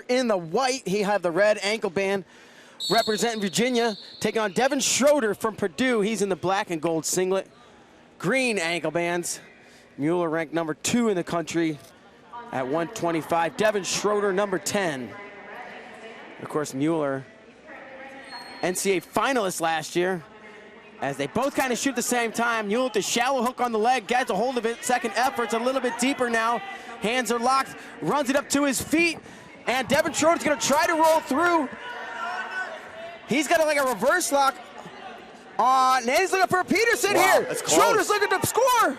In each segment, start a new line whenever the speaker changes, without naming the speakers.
In the white, he had the red ankle band representing Virginia, taking on Devin Schroder from Purdue. He's in the black and gold singlet. Green ankle bands. Mueller ranked number 2 in the country at 125. Devin Schroder, number 10. Of course, Mueller, NCAA finalist last year, as they both kind of shoot at the same time. Mueller with the shallow hook on the leg, gets a hold of it. Second effort's a little bit deeper now. Hands are locked, runs it up to his feet. And Devin Schroder's gonna try to roll through. He's got like a reverse lock on, and he's looking for a Peterson here.
That's close.
Schroder's looking to score.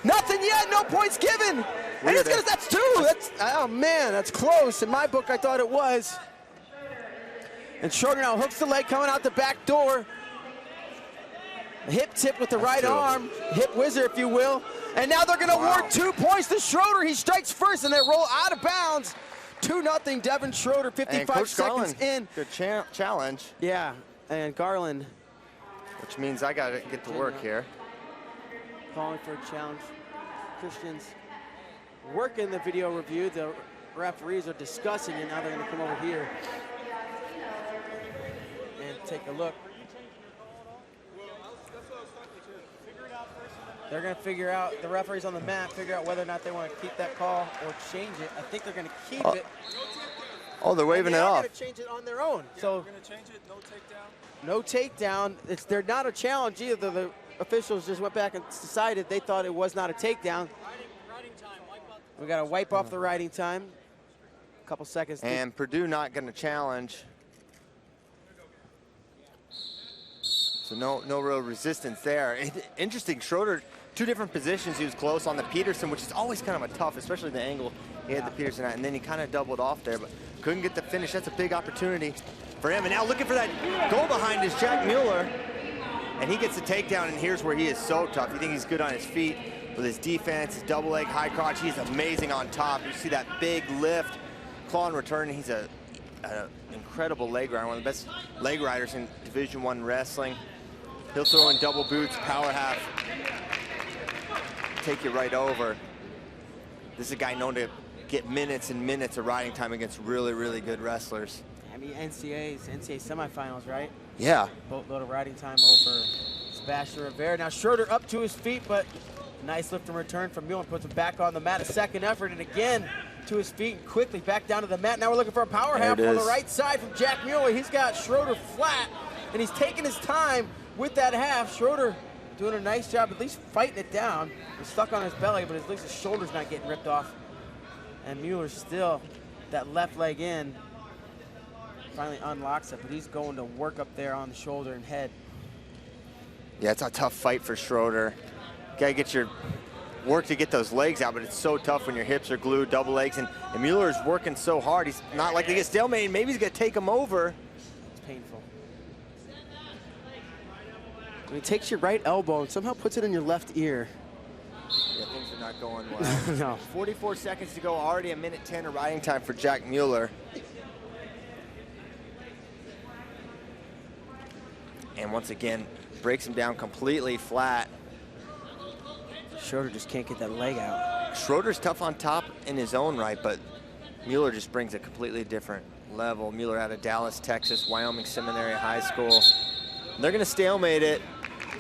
Nothing yet, no points given. And he's gonna, that's 2. That's, oh man, that's close. In my book, I thought it was. And Schroder now hooks the leg coming out the back door. A hip tip with the right arm, hip whizzer, if you will. And now they're gonna award 2 points to Schroder. He strikes first and they roll out of bounds. 2-0 Devin Schroder, 55 seconds in.
Good challenge.
Yeah, and Garland.
Which means I gotta get to work here.
Calling for a challenge. Christian's working the video review. The referees are discussing it. Now they're gonna come over here and take a look. They're going to figure out, the referees on the mat, figure out whether or not they want to keep that call or change it. I think they're going to keep it.
Oh, they're waving it off.
They're going to change it on their own.
Yeah,
so
we're going to change it, no takedown.
No takedown. They're not a challenge either. The officials just went back and decided they thought it was not a takedown.
Riding time,
We got to wipe off the riding time. A couple seconds.
And Purdue not going to challenge. So no real resistance there. Interesting, Schroder, 2 different positions. He was close on the Peterson, which is always kind of a tough, especially the angle he had the Peterson at, and then he kind of doubled off there, but couldn't get the finish. That's a big opportunity for him. And now looking for that goal behind is Jack Mueller, and he gets the takedown, and here's where he is so tough. You think he's good on his feet with his defense, his double leg, high crotch. He's amazing on top. You see that big lift, claw and return. He's an incredible leg rider, one of the best leg riders in Division I wrestling. He'll throw in double boots, power half, take you right over. This is a guy known to get minutes and minutes of riding time against really, really good wrestlers.
I mean, NCAA semifinals, right?
Yeah.
Boatload of riding time over Sebastian Rivera. Now Schroder up to his feet, but nice lift and return from Mueller, puts him back on the mat. A second effort, and again to his feet, and quickly back down to the mat. Now we're looking for a power half on the right side from Jack Mueller. He's got Schroder flat, and he's taking his time with that half. Schroder doing a nice job, at least fighting it down. He's stuck on his belly, but at least his shoulder's not getting ripped off. And Mueller still, that left leg in, finally unlocks it, but he's going to work up there on the shoulder and head.
Yeah, it's a tough fight for Schroder. Gotta get your work to get those legs out, but it's so tough when your hips are glued, double legs, and Mueller's working so hard. He's not like to get stalemate. Maybe he's gonna take him over.
It's painful. When he takes your right elbow and somehow puts it in your left ear.
Yeah, things are not going well.
No.
44 seconds to go, already a minute 10 of riding time for Jack Mueller. And once again, breaks him down completely flat.
Schroder just can't get that leg out.
Schroder's tough on top in his own right, but Mueller just brings a completely different level. Mueller out of Dallas, Texas, Wyoming Seminary High School. They're gonna stalemate it.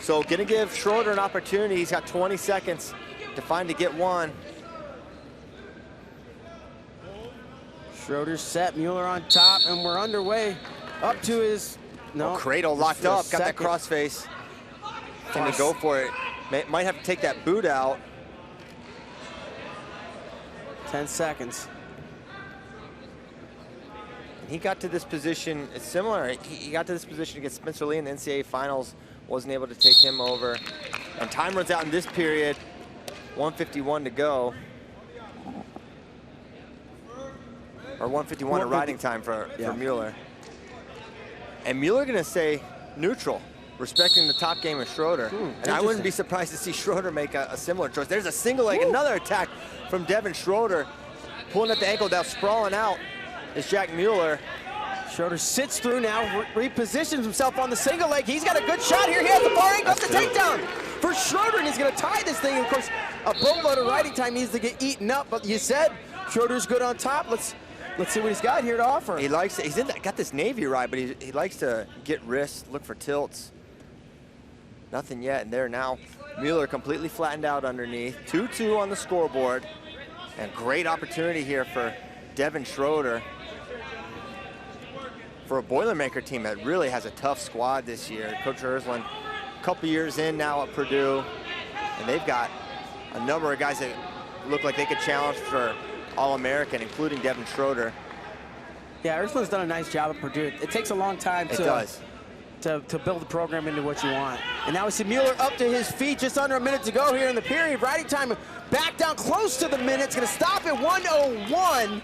So gonna give Schroder an opportunity. He's got 20 seconds to get one.
Schroder's set, Mueller on top, and we're underway. Up to his,
Cradle locked up, got that crossface. Can he go for it? Might have to take that boot out.
10 seconds.
He got to this position, it's similar. He got to this position against Spencer Lee in the NCAA finals, wasn't able to take him over. And time runs out in this period, 1:51 to go. Or 1:51 of riding time for Mueller. And Mueller gonna say neutral, respecting the top game of Schroder. And I wouldn't be surprised to see Schroder make a similar choice. There's a single leg, another attack from Devin Schroder, pulling at the ankle down, sprawling out is Jack Mueller.
Schroder sits through now, repositions himself on the single leg. He's got a good shot here. He has the far ankle, the takedown for Schroder, and he's gonna tie this thing. And of course, a boatload of riding time needs to get eaten up, but you said Schroder's good on top. Let's Let's see what he's got here to offer.
He likes it. Got this Navy ride, but he likes to get wrists, look for tilts. Nothing yet, and there now. Mueller completely flattened out underneath. 2-2 on the scoreboard. And great opportunity here for Devin Schroder. For a Boilermaker team that really has a tough squad this year. Coach Hersland, a couple years in now at Purdue, and they've got a number of guys that look like they could challenge for All-American, including Devin Schroder.
Yeah, Hersland's done a nice job at Purdue. It takes a long time to build the program into what you want. And now we see Mueller up to his feet, just under a minute to go here in the period. Riding time back down close to the minute. It's going to stop at 1:01.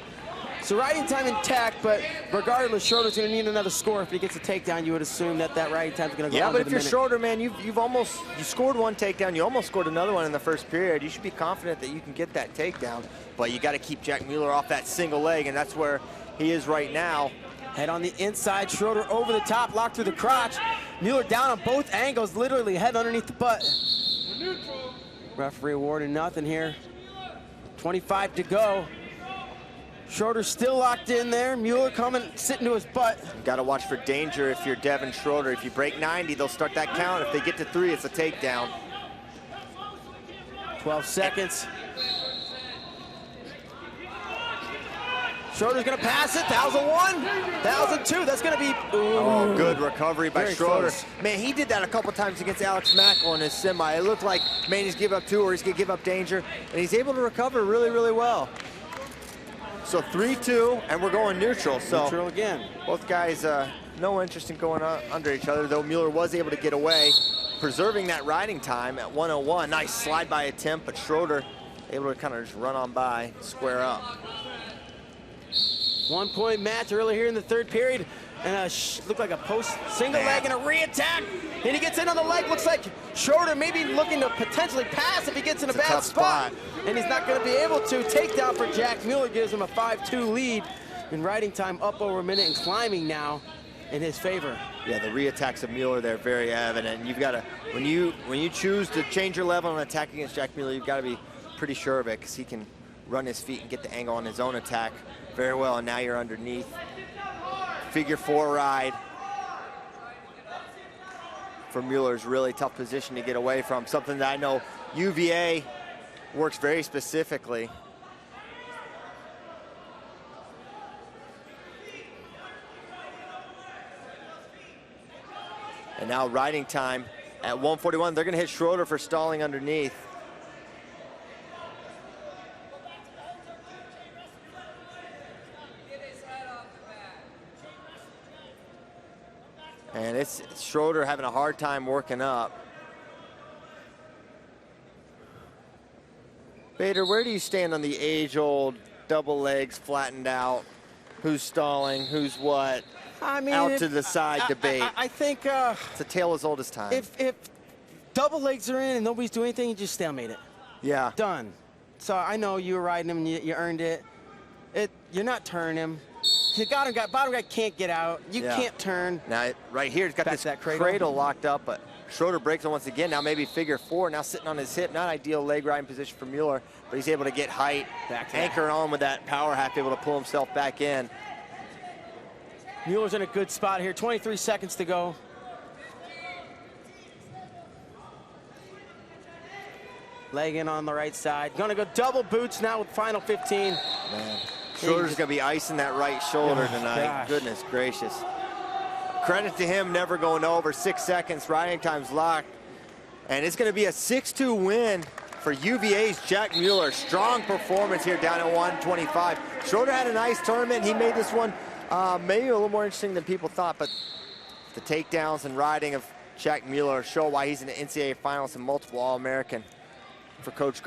So riding time intact, but regardless, Schroder's going to need another score. If he gets a takedown, you would assume that riding time's going to go
under the minute. Yeah, but if you're
minute.
Schroder, man, you scored one takedown. You almost scored another one in the first period. You should be confident that you can get that takedown. But you got to keep Jack Mueller off that single leg, and that's where he is right now.
Head on the inside, Schroder over the top, locked through the crotch. Mueller down on both angles, literally head underneath the butt. Referee awarding nothing here. 25 to go. Schroder still locked in there. Mueller coming, sitting to his butt.
You got to watch for danger if you're Devin Schroder. If you break 90, they'll start that count. If they get to 3, it's a takedown.
12 seconds. Schroder's gonna pass it, 1,001, 1,002, that's gonna be, ooh.
Oh, good recovery by Schroder.
Close.
Man, he did that a couple times against Alex Mackel in his semi. It looked like, man, he's give up 2 or he's gonna give up danger, and he's able to recover really, really well. So 3-2, and we're going neutral. So
neutral again.
Both guys, no interest in going under each other, though Mueller was able to get away, preserving that riding time at 1:01. Nice slide by attempt, but Schroder able to kind of just run on by, square up.
1-point match early here in the third period, and looked like a post single leg and a re-attack, and he gets in on the leg. Looks like Schroder maybe looking to potentially pass if he gets in a bad spot, and he's not going to be able to. Takedown for Jack Mueller gives him a 5-2 lead, and riding time up over a minute and climbing now in his favor.
Yeah, the re-attacks of Mueller, they're very evident. You've got to, when you choose to change your level and attack against Jack Mueller, you've got to be pretty sure of it, because he can run his feet and get the angle on his own attack very well, and now you're underneath. Figure 4 ride for Mueller's really tough position to get away from, something that I know UVA works very specifically. And now riding time at 1:41. They're gonna hit Schroder for stalling underneath. And it's Schroder having a hard time working up. Bader, where do you stand on the age-old double legs flattened out? Who's stalling? Who's what?
I mean,
out to the side debate.
I think
it's a tale as old as time.
If double legs are in and nobody's doing anything, you just stalemate it.
Yeah.
Done. So I know you were riding him and you earned it. You're not turning him. The bottom guy can't get out. You can't turn.
Now, right here, he's got this cradle locked up, but Schroder breaks it once again. Now maybe figure 4, now sitting on his hip. Not ideal leg riding position for Mueller, but he's able to get height, anchor on with that power half, able to pull himself back in.
Mueller's in a good spot here. 23 seconds to go. Leg in on the right side. Gonna go double boots now with final 15.
Man. Schroder's going to be icing that right shoulder tonight. Gosh. Goodness gracious. Credit to him never going over. 6 seconds, riding time's locked. And it's going to be a 6-2 win for UVA's Jack Mueller. Strong performance here down at 125. Schroder had a nice tournament. He made this one maybe a little more interesting than people thought, but the takedowns and riding of Jack Mueller show why he's in the NCAA finals and multiple All-American for Coach